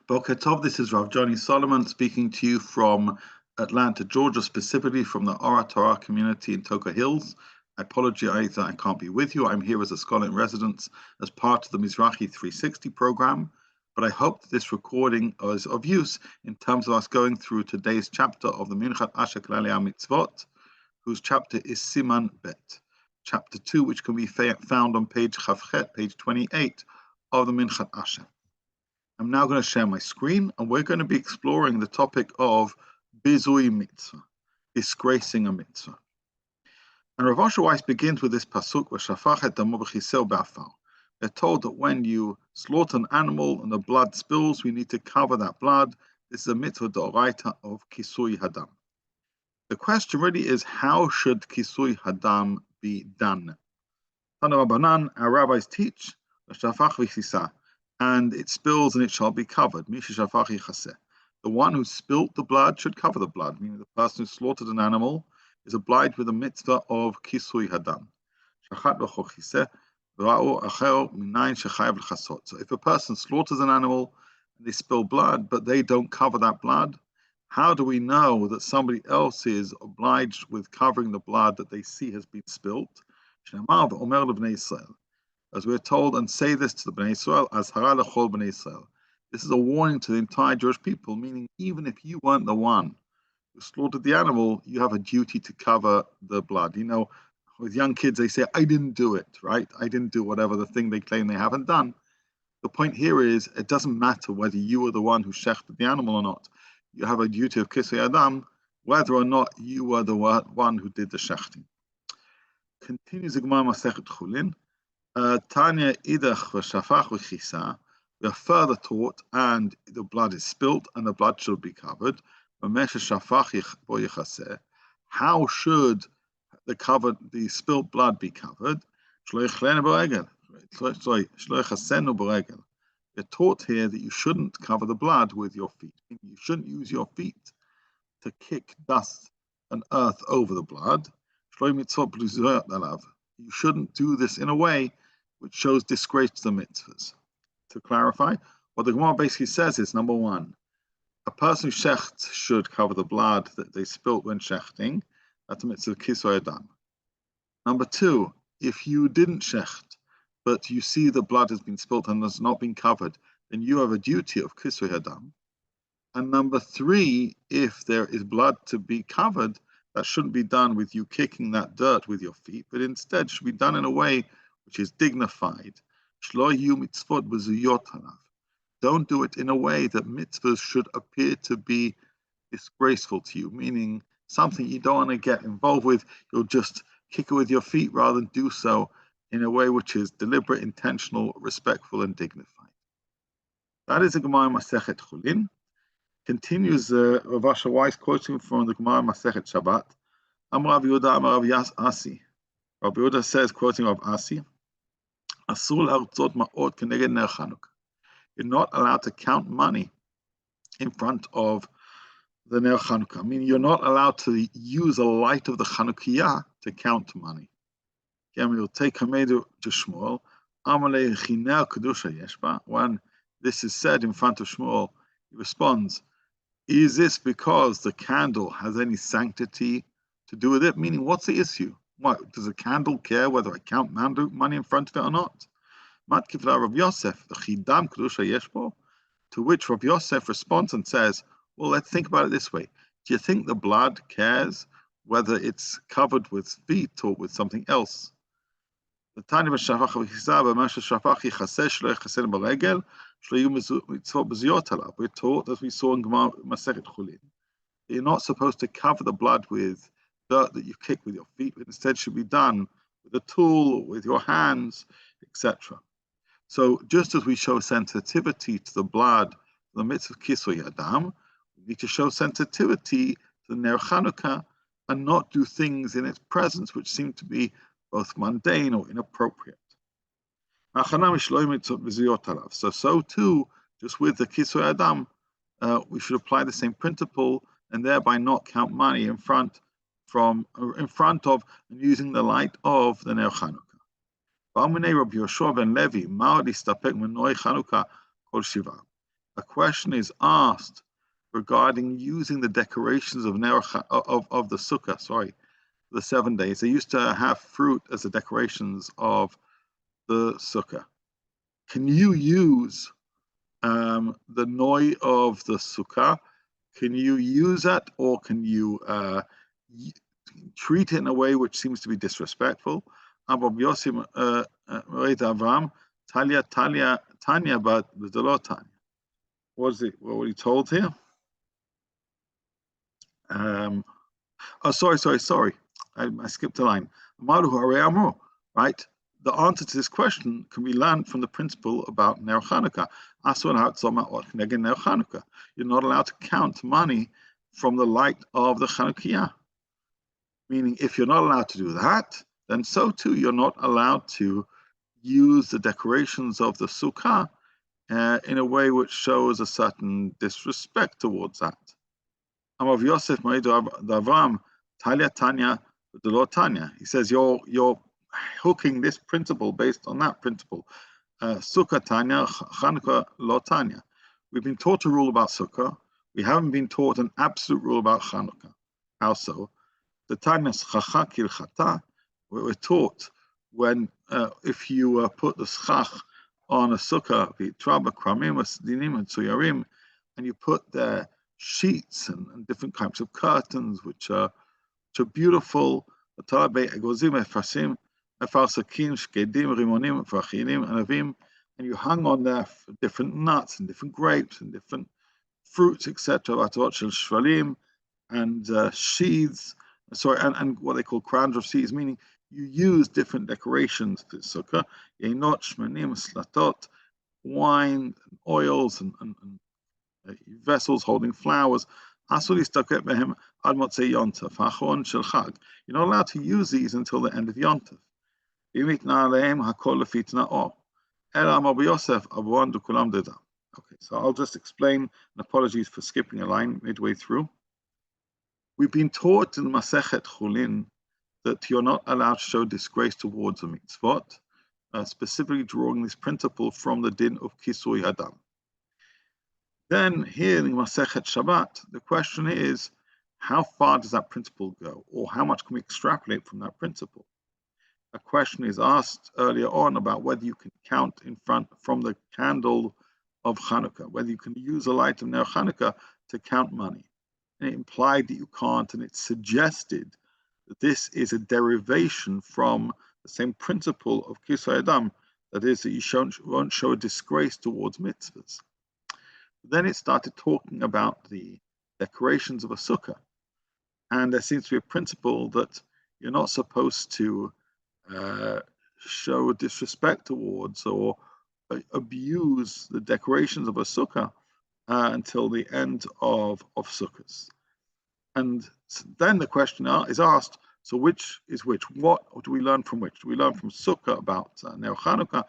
Boker Tov, this is Rav Johnny Solomon speaking to you from Atlanta, Georgia, specifically from the Ora Torah community in Toka Hills. I apologize that I can't be with you. I'm here as a scholar in residence as part of the Mizrahi 360 program, but I hope that this recording is of use in terms of us going through today's chapter of the Minchat Klalei HaMitzvot, whose chapter is Siman Bet, chapter 2, which can be found on page Chavchet, page 28 of the Minchat Asher. I'm now going to share my screen, and we're going to be exploring the topic of Bizui Mitzvah, disgracing a mitzvah. And Rav Asher Weiss begins with this pasuk, "V'shafach et damo b'chiseo b'afar." They're told that when you slaughter an animal and the blood spills, we need to cover that blood. This is a mitzvah d'oraita of kisui hadam. The question really is, how should kisui hadam be done? Tana Rabbanan, our rabbis teach, "V'shafach v'chisah," and it spills and it shall be covered. The one who spilt the blood should cover the blood, meaning the person who slaughtered an animal is obliged with the mitzvah of kisui hadam. So if a person slaughters an animal and they spill blood, but they don't cover that blood, how do we know that somebody else is obliged with covering the blood that they see has been spilt? As we're told, and say this to the Bnei Israel, as hara lechol Bnei Israel. This is a warning to the entire Jewish people, meaning even if you weren't the one who slaughtered the animal, you have a duty to cover the blood. You know, with young kids, they say, I didn't do it, right? I didn't do whatever the thing they claim they haven't done. The point here is, it doesn't matter whether you were the one who shechted the animal or not. You have a duty of kisui adam, whether or not you were the one who did the shechting. Continues the Gemara Masechet Chulin. Tanya idach v'shafach v'chisa. We are further taught, and the blood is spilt, and the blood should be covered. How should the spilt blood be covered? We're taught here that you shouldn't cover the blood with your feet. You shouldn't use your feet to kick dust and earth over the blood. You shouldn't do this in a way which shows disgrace to the mitzvahs. To clarify, what the Gemara basically says is, number one, a person who shechts should cover the blood that they spilt when shechting. That's a mitzvah kisui hadam. Number two, if you didn't shecht, but you see the blood has been spilt and has not been covered, then you have a duty of kisui hadam. And number three, if there is blood to be covered, that shouldn't be done with you kicking that dirt with your feet, but instead should be done in a way which is dignified. Don't do it in a way that mitzvahs should appear to be disgraceful to you, meaning something you don't want to get involved with. You'll just kick it with your feet rather than do so in a way which is deliberate, intentional, respectful, and dignified. That is the Gemara Masechet Chulin. Continues Rav Asher Weiss quoting from the Gemara Masechet Shabbat. Amar Rav Yehuda, Amar Rav Asi. Rav Yehuda says, quoting Rav Asi, Asur hartzot ma'ot keneged ner Chanukah. You're not allowed to count money in front of the ner Chanukah. I mean, you're not allowed to use a light of the Chanukiah to count money. Again, we will take Hamedu to Shmuel. Amalei chiner kedusha yeshba. When this is said in front of Shmuel, he responds, is this because the candle has any sanctity to do with it? Meaning, what's the issue? What, does a candle care whether I count money in front of it or not? Matkif la Rav Yosef, the chidam kedusha yeshbo. To which Rav Yosef responds and says, well, let's think about it this way. Do you think the blood cares whether it's covered with feet or with something else? The Tanya b'shafach v'chisa b'masha shafach yichaseh shlo yichaseh b'regel shlo yu mitzvot b'ziyot alav. We're taught, as we saw in Gemara Masechet Chulin, you're not supposed to cover the blood with dirt that you kick with your feet, but instead should be done with a tool or with your hands, etc. So just as we show sensitivity to the blood, the mitzvah kisui hadam, we need to show sensitivity to the ner Chanukah and not do things in its presence which seem to be both mundane or inappropriate. So too, just with the kisui hadam, we should apply the same principle and thereby not count money in front of and using the light of the ner Chanukah. a question is asked regarding using the decorations of the sukkah, the 7 days. They used to have fruit as the decorations of the sukkah. Can you use the noi of the sukkah? Can you use that, or can you treat it in a way which seems to be disrespectful? Abba Yosim Avram, Tanya, but the Lord Tanya. What were he told here? Sorry. I skipped a line. Right? The answer to this question can be learned from the principle about Ner Chanukah. You're not allowed to count money from the light of the Chanukiah. Meaning, if you're not allowed to do that, then so too you're not allowed to use the decorations of the sukkah in a way which shows a certain disrespect towards that. Amav Yosef Avram, Tanya, the Lord Tanya. He says you're hooking this principle based on that principle. Sukkah Tanya, Chanukah Lo Tanya. We've been taught a rule about sukkah. We haven't been taught an absolute rule about Chanukah. How so? The Tanya's Chacha Kilchata. We're taught when if you put the schach on a sukkah, v'traba kramim, dinim, and tsuyarim, and you put there sheets and different types of curtains, which are beautiful. And you hung on there different nuts and different grapes and different fruits, etc. And sheaths, and what they call crowns of seeds, meaning you use different decorations to sukkah. Wine, and oils, and vessels holding flowers. You're not allowed to use these until the end of Yontif. Okay, so I'll just explain, and apologies for skipping a line midway through. We've been taught in the Masechet Chulin that you're not allowed to show disgrace towards the mitzvot, specifically drawing this principle from the din of Kisui Hadam. Then here in Masechet Shabbat, the question is, how far does that principle go, or how much can we extrapolate from that principle? A question is asked earlier on about whether you can count in front from the candle of Chanukah, whether you can use a light of Ner Chanukah to count money. And it implied that you can't, and it suggested that this is a derivation from the same principle of Kisui Adam, that is, that you won't show a disgrace towards mitzvahs. Then it started talking about the decorations of a sukkah. And there seems to be a principle that you're not supposed to show disrespect towards or abuse the decorations of a sukkah until the end of sukkahs. And then the question is asked, so which is which? What do we learn from which? Do we learn from sukkah about Ner Chanukah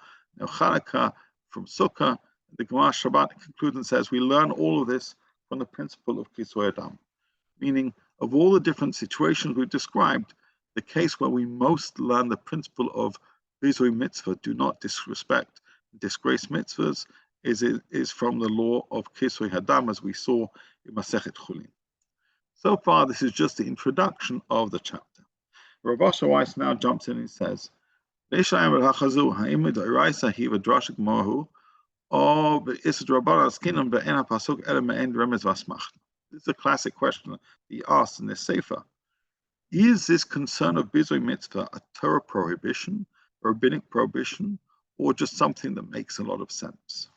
from sukkah? The Gemara Shabbat concludes and says we learn all of this from the principle of Kisui Adam, meaning of all the different situations we've described, the case where we most learn the principle of Bizui mitzvah, do not disrespect, disgrace mitzvahs, is from the law of Kisui Hadam, as we saw in Masechet Chulin. So far, this is just the introduction of the chapter. Rav Asher Weiss now jumps in and says, This is a classic question he asked in this sefer. Is this concern of Bizui mitzvah a Torah prohibition, a rabbinic prohibition, or just something that makes a lot of sense?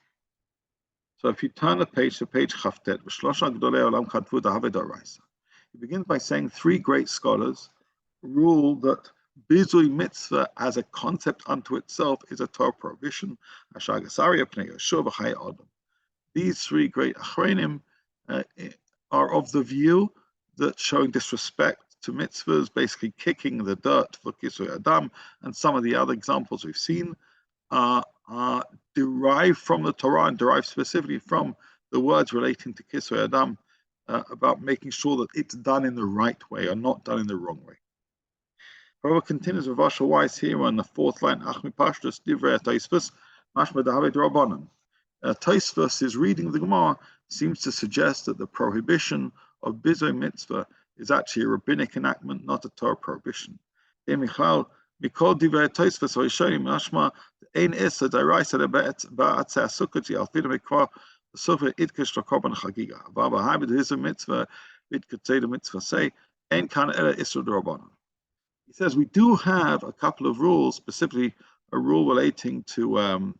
So if you turn the page to page Chavtet, he begins by saying three great scholars rule that Bizui mitzvah as a concept unto itself is a Torah prohibition. These three great achronim are of the view that showing disrespect to mitzvahs, basically kicking the dirt for Kisui Adam, and some of the other examples we've seen are derived from the Torah and derived specifically from the words relating to Kisui Adam about making sure that it's done in the right way or not done in the wrong way. However, continues with Rav Asher Weiss here on the fourth line, Achmi Pashtus Divrei Taisvus Mashma David Rabbanan. Tosfos' reading of the Gemara seems to suggest that the prohibition of Bizui mitzvah is actually a rabbinic enactment, not a Torah prohibition. Mikol divrei Tosfos Rishonim mashma ein issa d'oraisa ba'atzei sukkoti alfina mikra sufa itkish l'korban chagiga. V'ava ha'bed hizur mitzvah v'itkatzei the mitzvah say ein kan ela isur d'rabbanan. He says we do have a couple of rules, specifically a rule relating to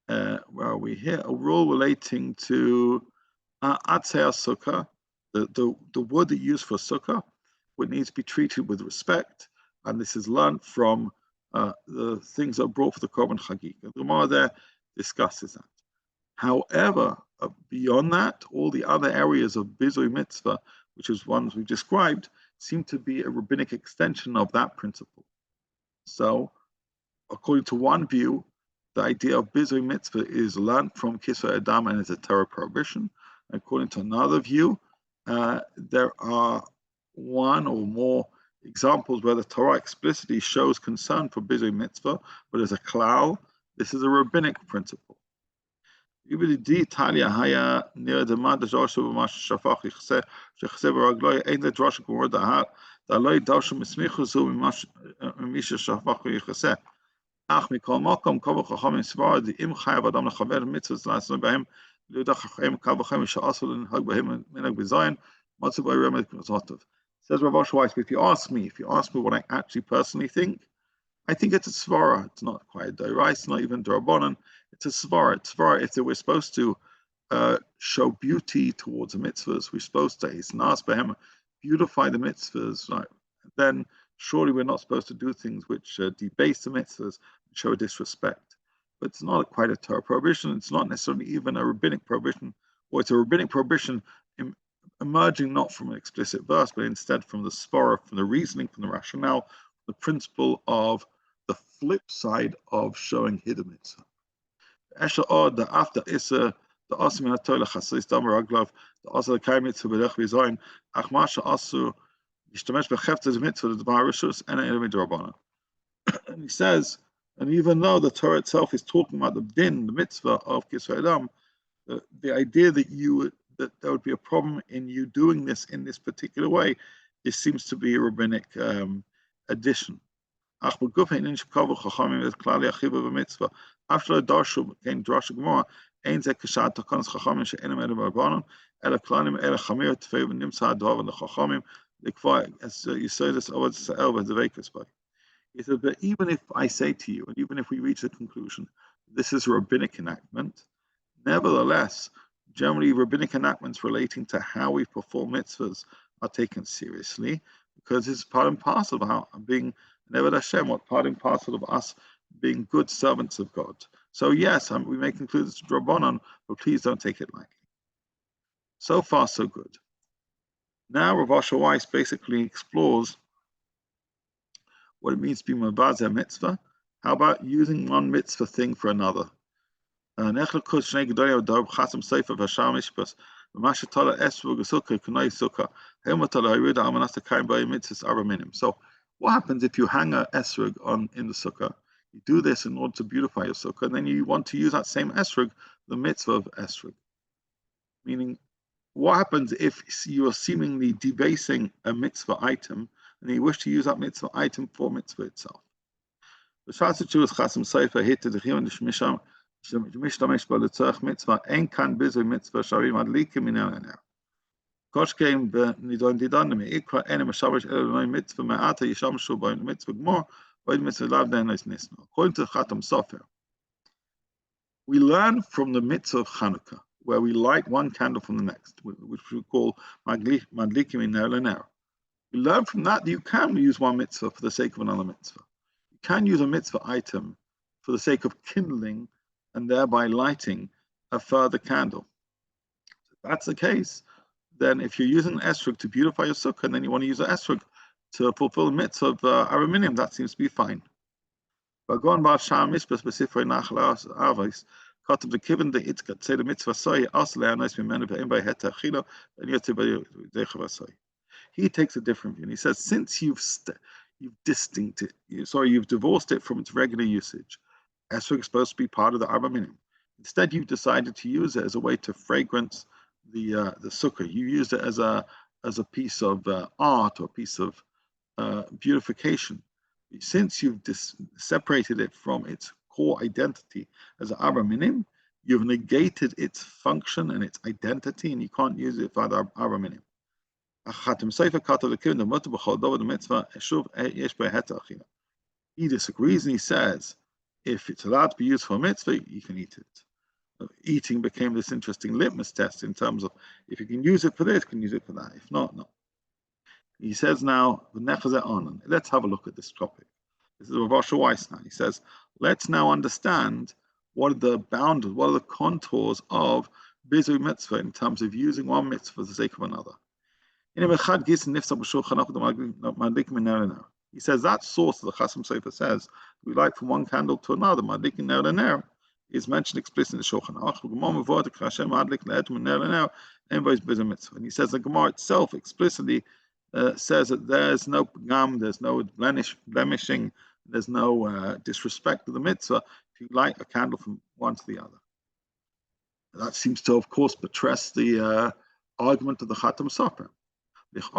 where are we here? A rule relating to atzei sukkah, the wood that you use for sukkah, which needs to be treated with respect, and this is learned from the things that are brought for the korban chagiga. The Gemara there discusses that. However, beyond that, all the other areas of Bizui mitzvah, which is ones we've described, seem to be a rabbinic extension of that principle. So, according to one view, the idea of Bizui mitzvah is learnt from Kisvei Adam and is a Torah prohibition. According to another view, there are one or more examples where the Torah explicitly shows concern for Bizui mitzvah, but as a klal, this is a rabbinic principle. Even the Italia haya near the mad Joshua Mash Shafach Shechse Baragloi ain't the Joshua word that Loi Dashum Smichu Zu Misha Shafach Yichse. Ach Mikol Mokom Kovo Chacham Svar the Im Chayav Adam Lachaver Mitzvahs Lasan Behem Luda Chachem Kavachem Sha'asul and Hug Behem Minag Bizayin Matzu by Remed Knazotov. Says Rav Asher Weiss, if you ask me what I actually personally think, I think it's a svara. It's not quite a dorai, it's not even drabanan. It's a svara. It's svara if we're supposed to show beauty towards the mitzvahs, we're supposed to beautify the mitzvahs, right? Then surely we're not supposed to do things which debase the mitzvahs, show disrespect. But it's not quite a Torah prohibition. It's not necessarily even a rabbinic prohibition, or it's a rabbinic prohibition emerging not from an explicit verse, but instead from the svara, from the reasoning, from the rationale, the principle of the flip side of showing hidden mitzvah. Esha od the after isa the asim in atola chasis damer aglav the asa kai mitzvah bedech vizayin achmasha asu yishtamesh becheftes mitzvah the barishus and enemy drabana. And he says, and even though the Torah itself is talking about the din, the mitzvah of Kisvei Adam, the idea that that there would be a problem in you doing this in this particular way, this seems to be a rabbinic addition. After the darshu came drash gemara, ein ze kashat takanas chachamim she'enem edem rabbanon, ela klanim ela chamir tefei v'nimsa adav l'chachamim likva as you say this over sa'el v'devekas by. He said, but even if I say to you, and even if we reach the conclusion, this is a rabbinic enactment, nevertheless, generally rabbinic enactments relating to how we perform mitzvahs are taken seriously, because it's part and parcel of how being Never Hashem, what part and parcel of us being good servants of God. So yes, we may conclude it's Rabbanon, but please don't take it lightly. So far, so good. Now Rav Asher Weiss basically explores what it means to be mavazeh mitzvah. How about using one mitzvah thing for another? So what happens if you hang a esrog in the sukkah? You do this in order to beautify your sukkah, and then you want to use that same esrog, the mitzvah of esrog. Meaning, what happens if you are seemingly debasing a mitzvah item, and you wish to use that mitzvah item for mitzvah itself? The Shasach is Chasam Seifa Hitte the Chiyun Shmisham Shmishtamesh Balitzach Mitzvah Ein Kan Bizui Mitzvah Sharim Adlikim Minel. Koshkeim Nidon Didan Ikra Enem Shabash Elonoi Mitzvah Me'ata Yishamshu by Mitzvah Gmor by Mitzvah Lav Den Nisno. According to Chatam Sofer, we learn from the mitzvah of Chanukah, where we light one candle from the next, which we call Madlikim in Ner. We learn from that you can use one mitzvah for the sake of another mitzvah. You can use a mitzvah item for the sake of kindling and thereby lighting a further candle. If that's the case, then if you're using an esrog to beautify your sukkah, and then you want to use an esrog to fulfill the mitzvah of araminium, that seems to be fine. But going by Sham Mishpah specifically Nachlas Avos, Katab the Kivin the Itzkat say the mitzvah soy asle anos b'menu ve'im by heta chilo and yotzei by dechav. He takes a different view. And he says, since you've divorced it from its regular usage, esrog is supposed to be part of the arba minim. Instead, you've decided to use it as a way to fragrance the sukkah. You used it as a piece of art or a piece of beautification. Since you've separated it from its core identity as an Arba Minim, you've negated its function and its identity, and you can't use it for the Arba Minim. He disagrees and he says, if it's allowed to be used for a mitzvah, you can eat it. Eating became this interesting litmus test in terms of if you can use it for this, you can use it for that. If not, no. He says now, let's have a look at this topic. This is Rav Asher Weiss now. He says, let's now understand what are the boundaries, what are the contours of Bizui mitzvah in terms of using one mitzvah for the sake of another. He says that source, the Chasam Sofer says, we light from one candle to another, is mentioned explicitly in the Shulchan Aruch. And he says the Gemara itself explicitly says that there's no pgam, there's no blemishing, there's no disrespect to the mitzvah if you light a candle from one to the other. That seems to, of course, buttress the argument of the Chatam Sofer. He says,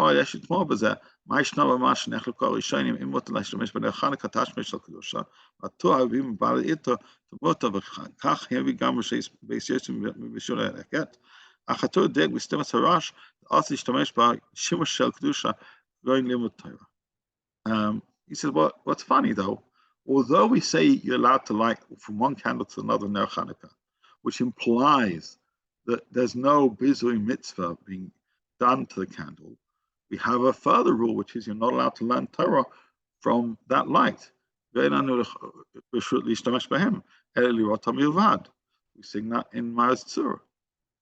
well, what's funny though, although we say you're allowed to light from one candle to another Ner Chanukah, which implies that there's no Bizui mitzvah being done to the candle, we have a further rule, which is you're not allowed to learn Torah from that light. We sing that in Maaz Tzura.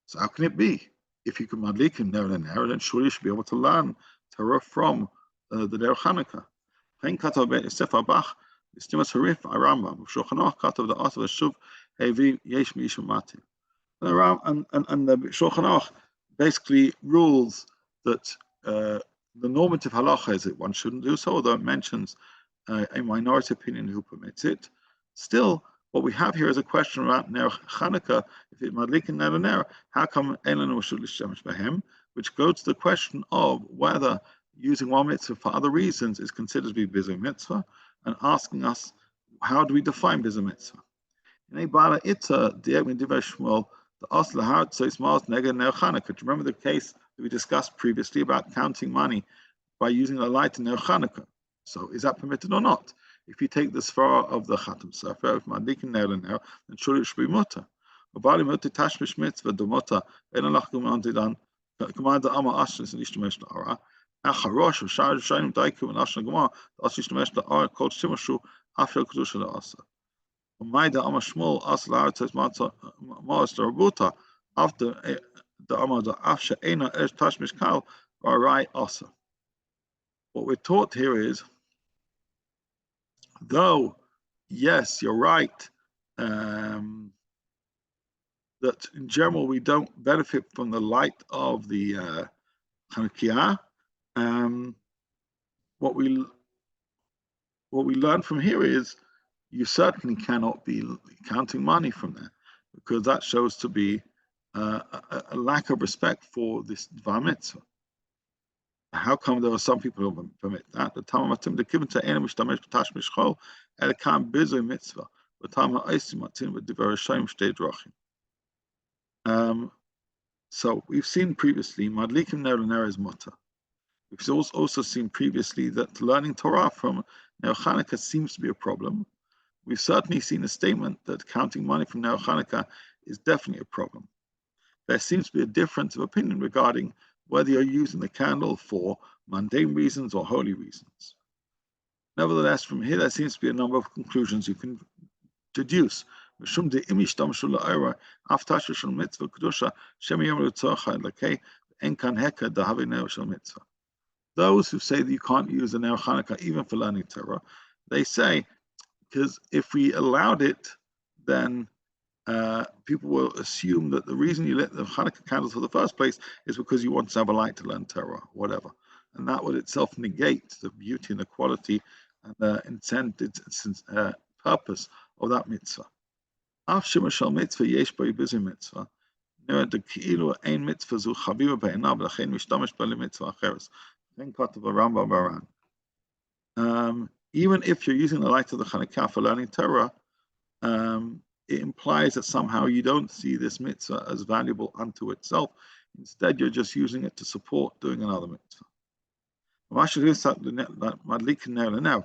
So how can it be? If you can madlikim ner l'ner, then surely you should be able to learn Torah from the Ner Chanukah. Sefer Bach, Stimas Harif, Arambam, Shulchan Aruch, Katav the Asav Shuv, Hevi Yesh Mishum Mati. And the Shulchan Aruch basically rules that the normative halacha is that one shouldn't do so, although it mentions a minority opinion who permits it. Still, what we have here is a question about Ner Chanukah. If it madlik in ner, how come Elanu should l'shemesh b'hem? Which goes to the question of whether using one mitzvah for other reasons is considered to be Bizui mitzvah, and asking us how do we define Bizui mitzvah? In a Bala Itza, the Shmuel, the Asla Hart so smiles nega Ner Chanukah. Do you remember the case that we discussed previously about counting money by using the light in Ner Chanukah? So is that permitted or not? If you take the svara of the Chatam Sofer, if Madlikin Ner l'ner, then surely it should be mutter. Obali mutter tashmish mitzvah do mutter. En alach commanded on command the Amma Ashnas and Ishtamesh la'ara. Acharosh of Shar Shainim Daikum and Ashna Gemara. The Ash Ishtamesh la'ara called Shimashu after Kedusha la'asa. Umayda Amma Shmuel Asal Ha'ar says Master Rabuta after the Amma the Afsha Eina Esh Tashmish Kal Rai Asa. What we're taught here is, though, yes, you're right, that in general we don't benefit from the light of the Chanukah. What we learn from here is you certainly cannot be counting money from there, because that shows to be a lack of respect for this Dvar Mitzvah. How come there are some people who permit that? The Tamatim the given to enemy shtamesh b'tash mishchol elakam Bizui mitzvah v'tam ha'osim matin v'divrei Hashem shtei drachim. So we've seen previously madlikim ner l'ner is mutter. We've also seen previously that learning Torah from Ner Chanukah seems to be a problem. We've certainly seen a statement that counting money from Ner Chanukah is definitely a problem. There seems to be a difference of opinion regarding whether you're using the candle for mundane reasons or holy reasons. Nevertheless, from here there seems to be a number of conclusions you can deduce. Those who say that you can't use the Ner Chanukah even for learning Torah, they say, because if we allowed it, then people will assume that the reason you lit the Chanukah candles for the first place is because you want to have a light to learn Torah, whatever. And that would itself negate the beauty and the quality and the intended purpose of that mitzvah. Af shema shel mitzvah yesh bo bizui mitzvah. The כאילו אין מצווה זו חביבה בעיניו, ולכן משתמש בה למצווה אחרת. לכן כתוב הרמב"ם בר"ן. Even if you're using the light of the Chanukah for learning Torah, it implies that somehow you don't see this mitzvah as valuable unto itself. Instead, you're just using it to support doing another mitzvah.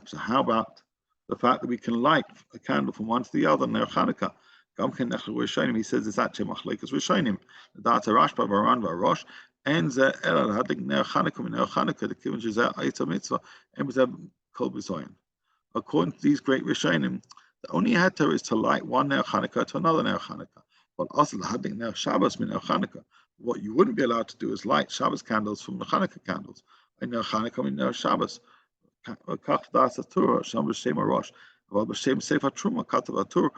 So how about the fact that we can light a candle from one to the other, Ner Chanukah? He says it's actually machlekes rishonim. The data Rashba Varan Varosh and the Elal Hadik Ner Chanukah Ner Chanukah the Kivin Jezeh Aita Mitzvah and Bizui Kol Bizoyin. According to these great rishonim, the only heter is to light one Ner Chanukah to another Ner Chanukah. But also the Hadik Ner Shabbos Min Ner Chanukah. What you wouldn't be allowed to do is light Shabbos candles from the Chanukah candles. Ner Chanukah Min Ner Shabbos. Kach Das Atur Sham B'Shem Arosh. But B'Shem Sefer Truma Katav Atur.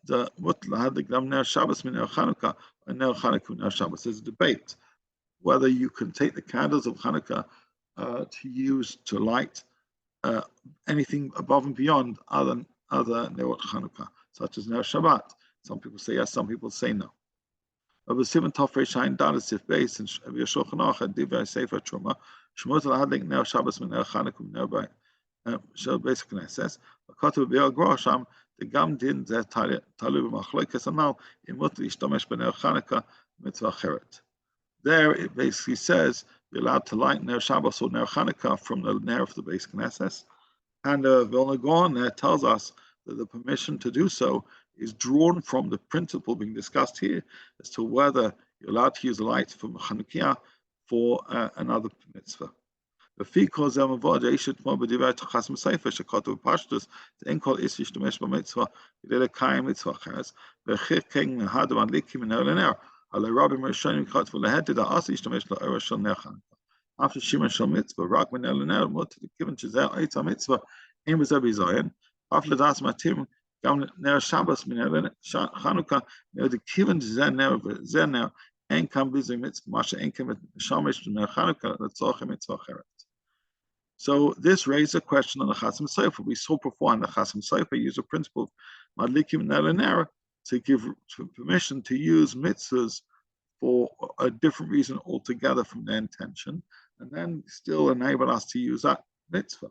The Mutla had the Gam Ner Shabbos Min Ner Chanukah and Ner Chanukah Ner Shabbos. There's a debate whether you can take the candles of Chanukah to use to light anything above and beyond other Nerot Chanukah, such as Ner Shabbat. Some people say yes, some people say no. But the Siman Tofrei Shain Dalas if based in Shulchan Aruch and Divrei Sefer Truma, Shmut had the Ner Shabbos Min Ner Chanukah Ner Bay. So basically, it says, "Katav B'Yal Grosham." The gam din ze talu b'machlokes anal imut l'ishtamesh b'ner Chanukah mitzvah acheret. There it basically says you're allowed to light ner Shabbos or ner Chanukah from the ner of the Beis Knesset, and Vilna Gaon there tells us that the permission to do so is drawn from the principle being discussed here as to whether you're allowed to use a light from Chanukah for another mitzvah. לפי כל זה מבוא, יש אתמול בדברי חסם ספר שכתוב בפשטוס, אין כל איש להשתמש במצווה כדי לקיים מצווה אחרת, וכך כן אחד המדליקים מנר לנר, על הרבים הראשונים כתבו להדד האס להשתמש לאור של נר חנוכה. אף ששימן של מצווה, רק מנר לנר, מות לכיוון שזה עץ המצווה, אין בזה ביזיין, אף לדעת מתאים גם נר שבס מנר חנוכה, נר לכיוון שזה נר וזה נר, אין כאן ביזוי מצווה, מה שאין כאן משמש לנר חנוכה לצורך מצווה אחרת. So this raised a question on the Chasam Sofer. We saw before on the Chasam Sofer use a principle of Madlikim Nelanera to give permission to use mitzvahs for a different reason altogether from their intention, and then still enable us to use that mitzvah.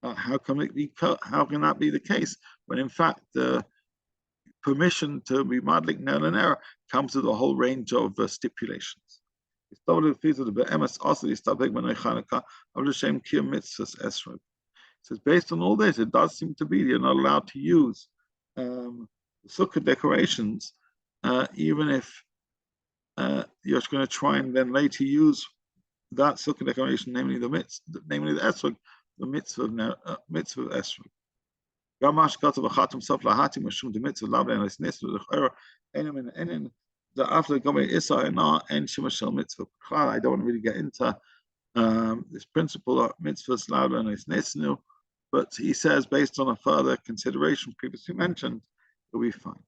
How can that be the case when in fact the permission to be Madlik Nelanera comes with a whole range of stipulations? It says based on all this, it does seem to be you're not allowed to use sukkah decorations, even if you're going to try and then later use that sukkah decoration, namely the esrog, the mitzvah of esrog. After Gomei Issa and Shema Shel Mitzvah. I don't really get into this principle of mitzvahs louder and nesnu, but he says based on a further consideration previously mentioned, that we find.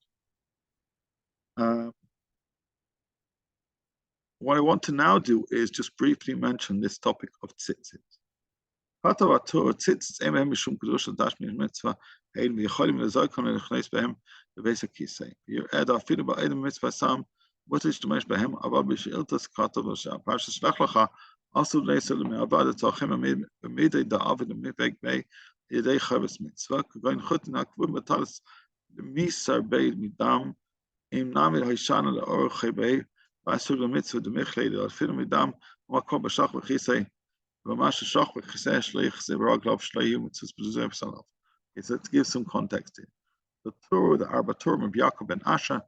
What I want to now do is just briefly mention this topic of tzitzit. Tzitzit emem mishum kedusha dash min mitzvah hein v'yicholim lezoykon lechneis behem bebeis hakisei. Yered afilu ba'edem mitzvah sam. What is להשתמש בהם, אבל בשאילתא כתוב שהפרשה שלח לך, אסור לעשות למעבד הצרכים במידי דאב ומפק בידי חפץ מצווה, כגון חוטין הקבועים בטלס למיסר בי מדם, אם נעמיד הישנה לאורך חיבי, ואסור למצווה דמכלי להפעיל מדם, ומקום בשח וכיסא, ומה ששח וכיסא שלא יחזיר ברגליו שלא יהיו מצוות בזוזי בפסליו. So let's give some context here. The Torah, the Arbatur of Yaakov ben Asher,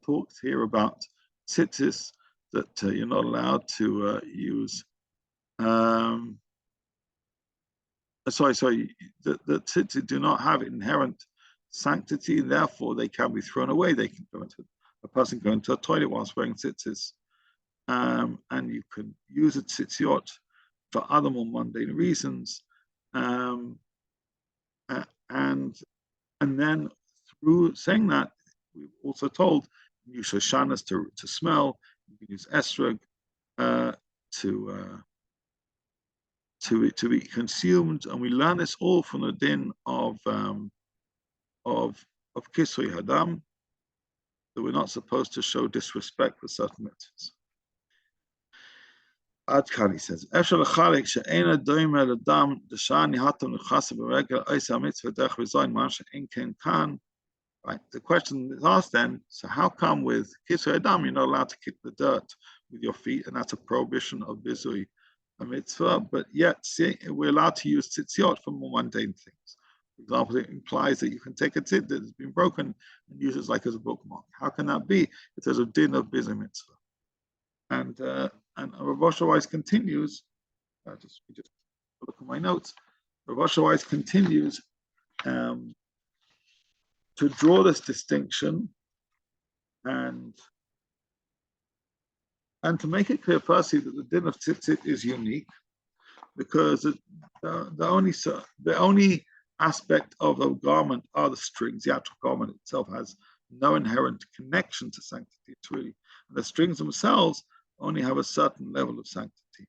talks here about tzitzis that you're not allowed to use. The tzitzis do not have inherent sanctity, and therefore they can be thrown away. They can go into a person going to a toilet whilst wearing tzitzis, and you can use a tzitziot for other more mundane reasons, and then through saying that, we've also told you use shoshanas to smell. You can use esrog to be consumed, and we learn this all from the din of kisui hadam, that we're not supposed to show disrespect for certain mitzvahs. Adkan, he says, right. The question is asked then, so how come with Kisui Adam you're not allowed to kick the dirt with your feet, and that's a prohibition of Bizui, a mitzvah, but yet we're allowed to use tzitziot for more mundane things. For example, it implies that you can take a tzit that has been broken and use it like as a bookmark. How can that be if there's a din of Bizui mitzvah? And Rav Osher Weiss continues, just look at my notes, Rav Osher Weiss continues to draw this distinction and to make it clear, firstly, that the din of tzitzit is unique, because the only aspect of a garment are the strings. The actual garment itself has no inherent connection to sanctity. It's really, the strings themselves only have a certain level of sanctity.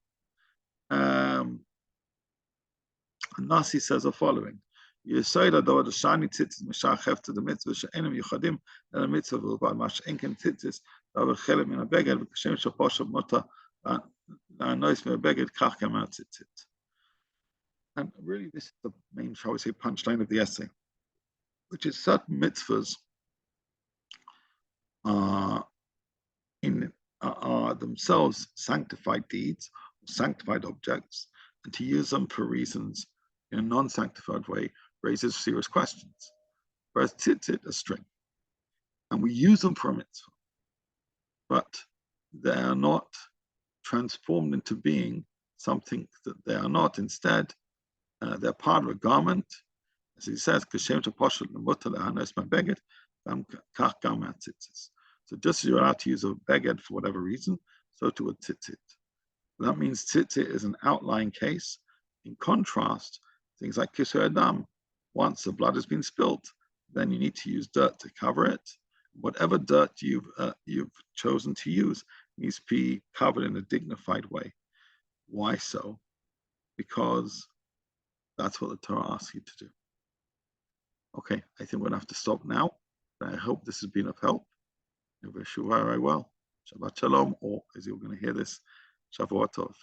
Nasi says the following: you say that the shani tzitzis mishachef to the mitzvah she'enim yuchadim and the mitzvah v'ulvad mash enken tzitzis davar chelet min habeged v'kashem shaposhav mota la'anois min habeged kach kamar tzitzit. And really, this is the main, shall we say, punchline of the essay, which is certain mitzvahs are themselves sanctified deeds, sanctified objects, and to use them for reasons in a non-sanctified way raises serious questions. Whereas tzitzit, a string, and we use them for a mitzvah, but they are not transformed into being something that they are not. Instead, they're part of a garment, as he says, so just as you're allowed to use a beged for whatever reason, so too a tzitzit. That means tzitzit is an outlying case. In contrast, things like Kisui Adam, once the blood has been spilt, then you need to use dirt to cover it. Whatever dirt you've chosen to use needs to be covered in a dignified way. Why so? Because that's what the Torah asks you to do. Okay, I think we're going to have to stop now. I hope this has been of help. I wish you very well. Shabbat Shalom, or as you're going to hear this, Shavuot Tov.